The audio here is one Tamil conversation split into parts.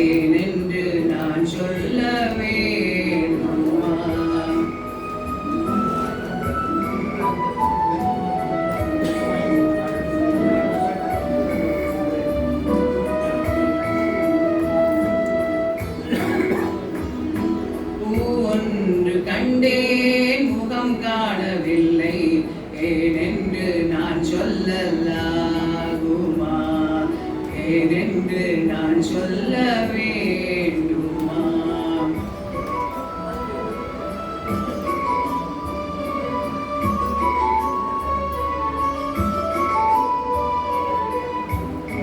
ஏனென்று நான் சொல்ல வேண்டுமா? ஒன்று கண்டேன் முகம் காணவில்லை, ஏனென்று நான் சொல்லலாகுமா? ஏனென்று நான் சொல்ல வேண்டுமா?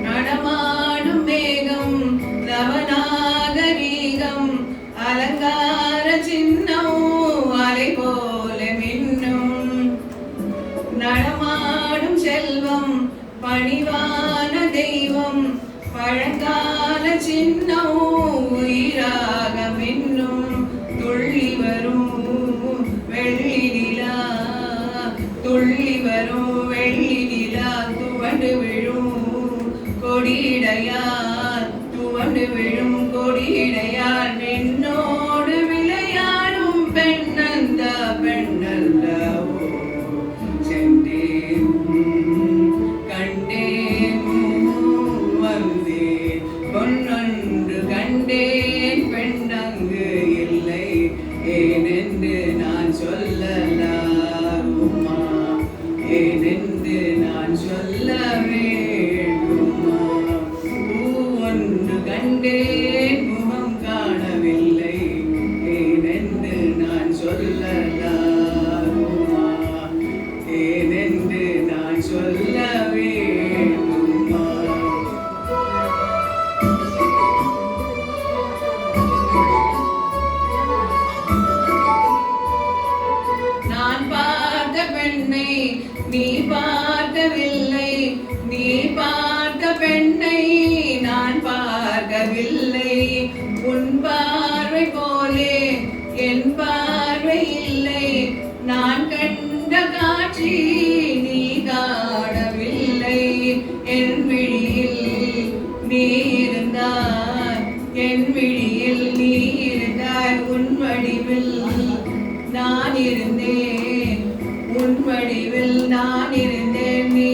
நடமாடும் மேகம் நவநாகரீகம் அலங்கார சின்னம் அலை போல மின்னும். நடமாடும் செல்வம் பணிவான தெய்வம் பழங்கால சின்னம் உயிராக மின்னும். துள்ளி வரும் வெள்ளி நிலா, துள்ளி வரும் வெள்ளி நிலா, துவண்டு விழும் கொடியிடையார், துவண்டு விழும் கொடியிடையார். நின்னோடு விளையாடும் பெண்ணந்த பெண்ணல்லவோ, சென்றேன் கண்டேன் வந்தேன், பொன்னொன்று கண்டேன் பெண்ணங்கு இல்லை, ஏனென்று நான் சொல்லலாகுமா? ஏனென்று நான் சொல்ல வேண்டுமா? ஒன்று கண்டேன் முகம் காணவில்லை, ஏனென்று நான் சொல்லலாகுமா? ஏனென்று நான் சொல்ல வேண்டுமா? நான் பார்த்த பெண்ணை நீ பார்க்கவில்லை, நீ பார்த்த பெண்ணை நான் பார்க்கவில்லை. உன் பார்வை போலே என் பார்வை இல்லை, நான் கண்ட காட்சி நீ காணவில்லை. என் விழியில் நீ இருந்தாய், என் விழியில் நீ இருந்தாய், உன் வடிவில் நான் இருந்தேன், உன் வடிவில் நான் இருந்தேன். நீ